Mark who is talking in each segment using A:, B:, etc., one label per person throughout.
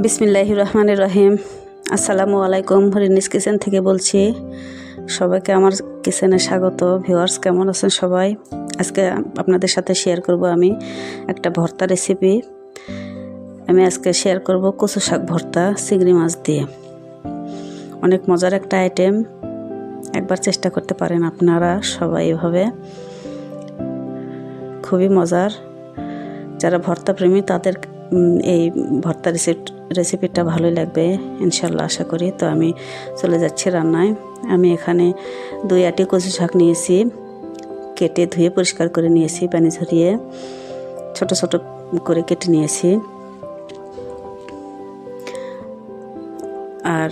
A: বিসমিল্লাহির রহমানির রহিম। আসসালামু আলাইকুম। রিনিস কিচেন থেকে বলছি। সবাইকে আমার কিচেনে স্বাগত। ভিউয়ার্স, কেমন আছেন সবাই? আজকে আপনাদের সাথে শেয়ার করব আমি একটা ভর্তা রেসিপি। আমি আজকে শেয়ার করব কচু শাক ভর্তা চিংড়ি মাছ দিয়ে। অনেক মজার একটা আইটেম, একবার চেষ্টা করতে পারেন আপনারা সবাই এভাবে। খুবই মজার। যারা ভর্তা প্রেমী তাদের এই ভর্তা রেসিপিটা ভালোই লাগবে ইনশাল্লাহ, আশা করি। তো আমি চলে যাচ্ছি রান্নায়। আমি এখানে 2 আটি কচু শাক নিয়েছি, কেটে ধুয়ে পরিষ্কার করে নিয়েছি, পানি ঝরিয়ে ছোট ছোট করে কেটে নিয়েছি। আর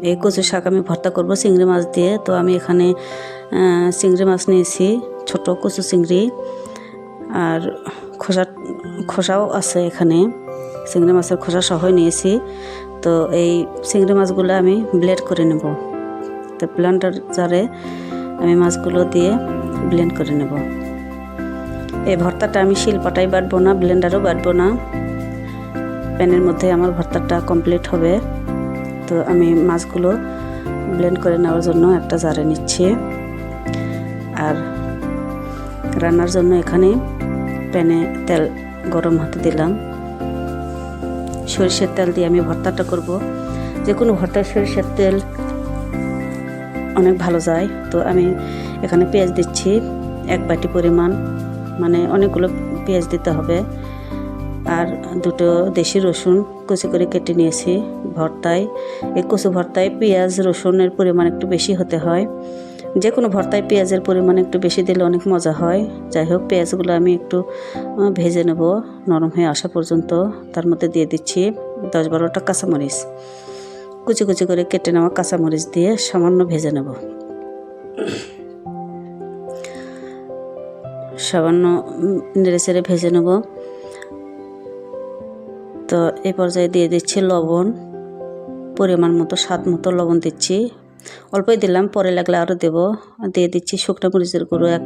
A: এই কচু শাক আমি ভর্তা করব চিংড়ি মাছ দিয়ে। তো আমি এখানে চিংড়ি মাছ নিয়েছি, ছোট কচু চিংড়ি, আর খোসাও আছে এখানে, চিংড়ি মাছের খোসা সহই নিয়েছি। তো এই চিংড়ি মাছগুলো আমি ব্লেন্ড করে নেব। তো ব্লেন্ডার জারে আমি মাছগুলো দিয়ে ব্লেন্ড করে নেব। এই ভর্তাটা আমি শিলপাটাই বাটবো না, ব্লেন্ডারও বাটবো না, প্যানের মধ্যে আমার ভর্তাটা কমপ্লিট হবে। তো আমি মাছগুলো ব্লেন্ড করে নেওয়ার জন্য একটা জারে নিচ্ছি। আর রান্নার জন্য এখানে প্যানে তেল গরম হতে দিলাম। সরিষার তেল দিয়ে আমি ভর্তাটা করব। যে কোনো ভর্তায় সরিষার তেল অনেক ভালো যায়। তো আমি এখানে পেঁয়াজ দিচ্ছি 1 বাটি পরিমাণ, মানে অনেকগুলো পেঁয়াজ দিতে হবে। আর 2টো দেশি রসুন কুচি করে কেটে নিয়েছি। ভর্তায়, এই কচু ভর্তায় পেঁয়াজ রসুনের পরিমাণ একটু বেশি হতে হয়। যে কোনো ভর্তায় পেঁয়াজের পরিমাণ একটু বেশি দিলে অনেক মজা হয়। যাই হোক, পেঁয়াজগুলো আমি একটু ভেজে নেব নরম হয়ে আসা পর্যন্ত। তার মধ্যে দিয়ে দিচ্ছি 10-12টা কাঁচামরিচ, কুচি কুচি করে কেটে নেওয়া কাঁচামরিচ দিয়ে সামান্য ভেজে নেব। সামান্য নেড়েচেড়ে ভেজে নেব। তো এই পর্যায়ে দিয়ে দিচ্ছি লবণ, পরিমাণ মতো, স্বাদ মতো লবণ দিচ্ছি। অল্পই দিলাম, পরে লাগলে আরও দেব। দিয়ে দিচ্ছি শুকনো মরিচের গুঁড়ো 1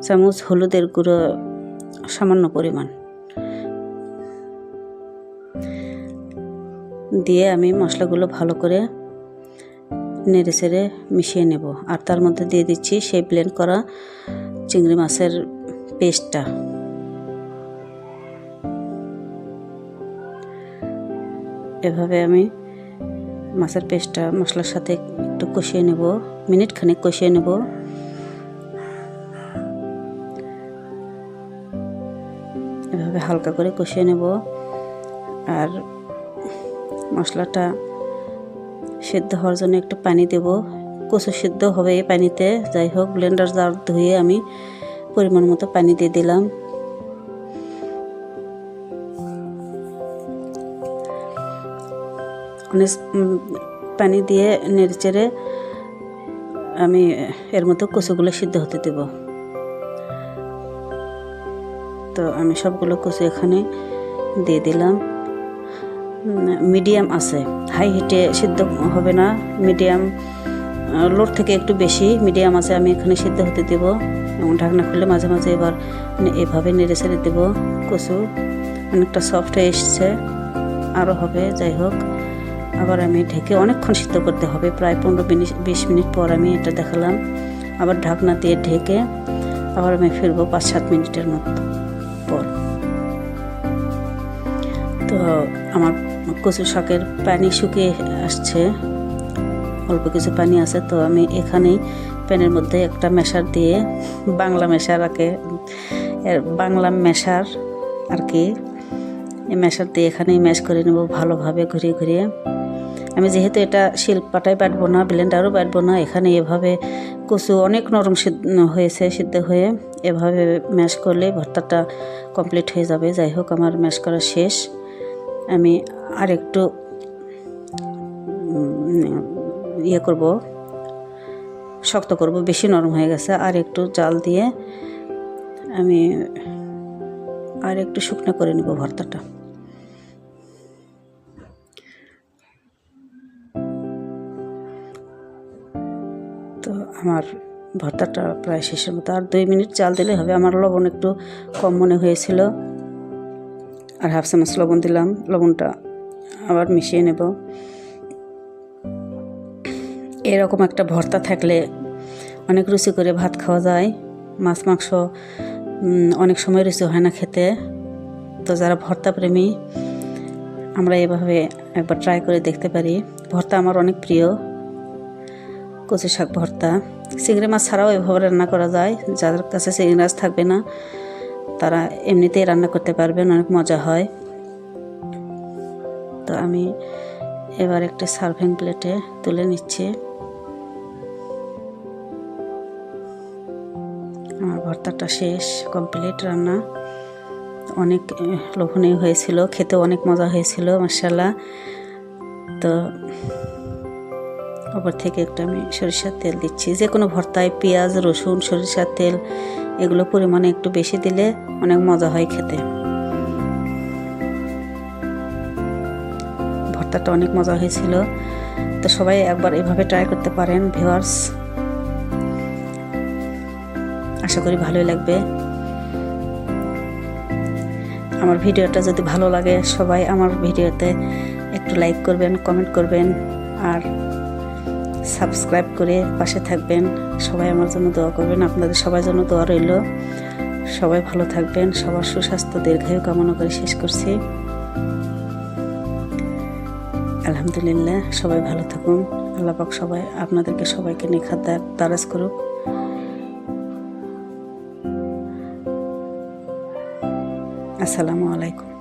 A: চামচ, হলুদের গুঁড়ো সামান্য পরিমাণ দিয়ে আমি মশলাগুলো ভালো করে নেড়ে চেড়ে মিশিয়ে নেব। আর তার মধ্যে দিয়ে দিচ্ছি সেই ব্লেন্ড করা চিংড়ি মাছের পেস্টটা। এভাবে আমি মাছের পেস্টটা মশলার সাথে একটু কষিয়ে নেব, মিনিট খানেক কষিয়ে নেব। এভাবে হালকা করে কষিয়ে নেব। আর মশলাটা সিদ্ধ হওয়ার জন্য একটু পানি দেব। কচু সিদ্ধ হবে এই পানিতে। যাই হোক, ব্লেন্ডার জার ধুয়ে আমি পরিমাণ মতো পানি দিয়ে দিলাম। অনেক পানি দিয়ে নেড়েচেড়ে আমি এর মধ্যে কচুগুলো সিদ্ধ হতে দেব। তো আমি সবগুলো কচু এখানে দিয়ে দিলাম। মিডিয়াম আছে, হাই হিটে সিদ্ধ হবে না, মিডিয়াম লোর থেকে একটু বেশি মিডিয়াম আছে আমি এখানে সিদ্ধ হতে দেব। এবং ঢাকনা খুলে মাঝে মাঝে এবার এভাবে নেড়েচেড়ে দেব। কচু অনেকটা সফট হয়ে এসছে, আরও হবে। যাই হোক, আবার আমি ঢেকে অনেকক্ষণ সিদ্ধ করতে হবে, প্রায় 15-20 মিনিট পর আমি এটা দেখালাম। আবার ঢাকনা দিয়ে ঢেকে আবার আমি ফিরবো 5-7 মিনিটের মতো পর। তো আমার কচু শাকের পানি শুকিয়ে আসছে, অল্প কিছু পানি আছে। তো আমি এখানেই প্যানের মধ্যে একটা মেশার দিয়ে, বাংলা মেশার আর কি, এই মেশার দিয়ে এখানেই ম্যাশ করে নেব ভালোভাবে ঘুরিয়ে ঘুরিয়ে। আমি যেহেতু এটা শিলপাটায় বাটবো না, ব্লেন্ডারও বাটবো না, এখানে এভাবে কচু অনেক নরম হয়েছে, সিদ্ধ হয়ে এভাবে ম্যাশ করলে ভর্তাটা কমপ্লিট হয়ে যাবে। যাই হোক, আমার ম্যাশ করা শেষ। আমি আর একটু করব, শক্ত করব, বেশি নরম হয়ে গেছে। আর একটু জাল দিয়ে আমি আর একটু শুকনো করে নেব ভর্তাটা। তো আমার ভর্তাটা প্রায় শেষের মতো, আর 2 মিনিট জাল দিলে হবে। আমার লবণ একটু কম মনে হয়েছিল, আর 1/2 চামচ লবণ দিলাম। লবণটা আবার মিশিয়ে নেব। এরকম একটা ভর্তা থাকলে অনেক রুচি করে ভাত খাওয়া যায়। মাছ মাংস অনেক সময় রুচি হয় না খেতে। তো যারা ভর্তা প্রেমী আমরা এভাবে একবার ট্রাই করে দেখতে পারি। ভর্তা আমার অনেক প্রিয়, কচু শাক ভর্তা। চিংড়ি মাছ ছাড়াও এভাবে রান্না করা যায়। যাদের কাছে চিংড়ি মাছ থাকবে না তারা এমনিতেই রান্না করতে পারবেন, অনেক মজা হয়। তো আমি এবার একটা সার্ভিং প্লেটে তুলে নিচ্ছি। আমার ভর্তাটা শেষ, কমপ্লিট রান্না। অনেক লোভনীয় হয়েছিল, খেতে অনেক মজা হয়েছিল মাশাআল্লাহ। তো উপর থেকে একটু আমি সরিষার তেল দিচ্ছি। যে কোনো ভর্তায় পেঁয়াজ, রসুন, সরিষার তেল এগুলো পরিমাণে একটু বেশি দিলে অনেক মজা হয় খেতে। ভর্তাটা অনেক মজা হয়েছিল। তো সবাই একবার এভাবে ট্রাই করতে পারেন ভিউয়ার্স, আশা করি ভালোই লাগবে। আমার ভিডিওটা যদি ভালো লাগে সবাই আমার ভিডিওতে একটু লাইক করবেন, কমেন্ট করবেন আর সাবস্ক্রাইব করে পাশে থাকবেন। সবাই আমার জন্য দোয়া করবেন। আপনাদের সবার জন্য দোয়া রইল। সবাই ভালো থাকবেন। সবার সুস্বাস্থ্য দীর্ঘায়ু কামনা করে শেষ করছি। আলহামদুলিল্লাহ, সবাই ভালো থাকুন। আল্লাহ পাক সবাই আপনাদেরকে সবাইকে নেখাত দারাজ করুক। আসসালামু আলাইকুম।